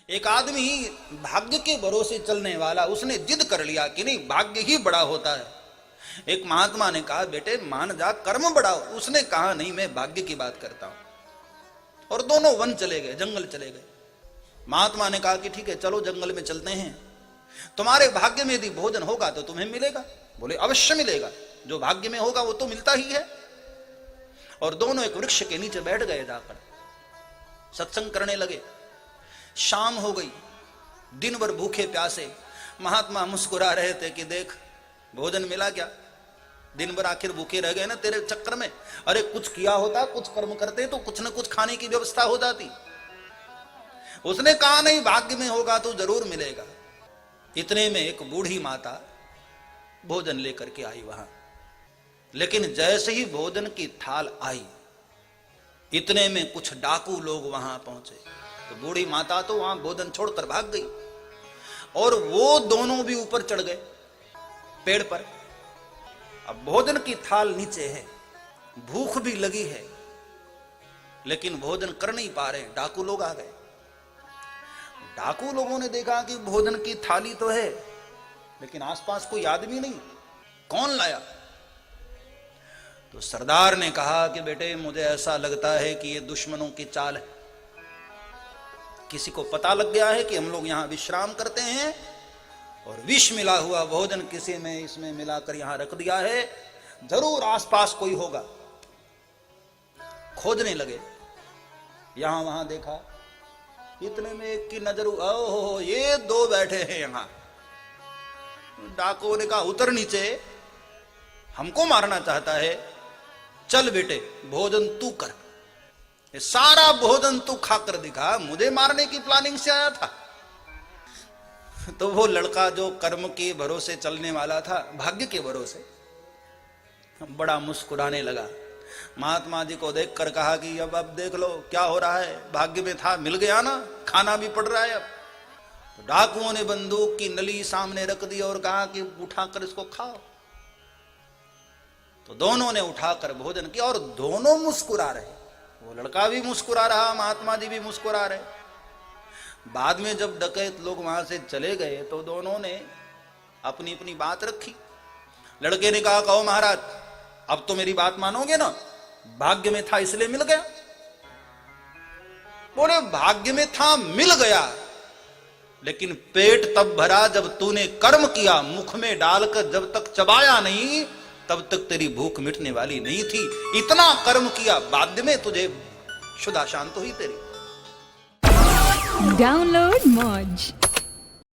एक आदमी भाग्य के भरोसे चलने वाला, उसने जिद कर लिया कि नहीं भाग्य ही बड़ा होता है। एक महात्मा ने कहा बेटे मान जा, कर्म बढ़ाओ। उसने कहा नहीं, मैं भाग्य की बात करता हूं। और दोनों वन चले गए, जंगल चले गए। महात्मा ने कहा कि ठीक है चलो जंगल में चलते हैं, तुम्हारे भाग्य में यदि भोजन होगा तो तुम्हें मिलेगा। बोले अवश्य मिलेगा, जो भाग्य में होगा वो तो मिलता ही है। और दोनों एक वृक्ष के नीचे बैठ गए, जाकर सत्संग करने लगे। शाम हो गई, दिन भर भूखे प्यासे। महात्मा मुस्कुरा रहे थे कि देख भोजन मिला क्या, दिन भर आखिर भूखे रह गए ना तेरे चक्कर में। अरे कुछ किया होता, कुछ कर्म करते तो कुछ न कुछ खाने की व्यवस्था हो जाती। उसने कहा नहीं भाग्य में होगा तो जरूर मिलेगा। इतने में एक बूढ़ी माता भोजन लेकर के आई वहां। लेकिन जैसे ही भोजन की थाल आई, इतने में कुछ डाकू लोग वहां पहुंचे। तो बूढ़ी माता तो वहां भोजन छोड़कर भाग गई। और वो दोनों भी ऊपर चढ़ गए पेड़ पर। अब भोजन की थाल नीचे है, भूख भी लगी है, लेकिन भोजन कर नहीं पा रहे। डाकू लोग आ गए। डाकू लोगों ने देखा कि भोजन की थाली तो है, लेकिन आसपास कोई आदमी नहीं, कौन लाया? तो सरदार ने कहा कि बेटे मुझे ऐसा लगता है कि ये दुश्मनों की चाल है। किसी को पता लग गया है कि हम लोग यहां विश्राम करते हैं और विष मिला हुआ भोजन किसी में इसमें मिलाकर यहां रख दिया है, जरूर आसपास कोई होगा। खोजने लगे, यहां वहां देखा। इतने में एक की नजर, ओहो ये दो बैठे हैं यहां। डाकुओं ने कहा उतर नीचे, हमको मारना चाहता है, चल बेटे भोजन तू कर। ये सारा भोजन तू खाकर दिखा, मुझे मारने की प्लानिंग से आया था। तो वो लड़का जो कर्म के भरोसे चलने वाला था, भाग्य के भरोसे, बड़ा मुस्कुराने लगा। महात्मा जी को देखकर कहा कि अब देख लो क्या हो रहा है, भाग्य में था मिल गया ना, खाना भी पड़ रहा है। अब तो डाकुओं ने बंदूक की नली सामने रख दी और कहा कि उठाकर इसको खाओ। तो दोनों ने उठाकर भोजन किया और दोनों मुस्कुरा रहे। वो लड़का भी मुस्कुरा रहा, महात्मा जी भी मुस्कुरा रहे। बाद में जब डकैत लोग वहां से चले गए तो दोनों ने अपनी अपनी बात रखी। लड़के ने कहा कहो महाराज अब तो मेरी बात मानोगे ना, भाग्य में था इसलिए मिल गया। बोले भाग्य में था मिल गया, लेकिन पेट तब भरा जब तूने कर्म किया। मुख में डालकर जब तक चबाया नहीं तब तक तेरी भूख मिटने वाली नहीं थी। इतना कर्म किया, बाद में तुझे शुदा शांत हुई तेरी। डाउनलोड मौज।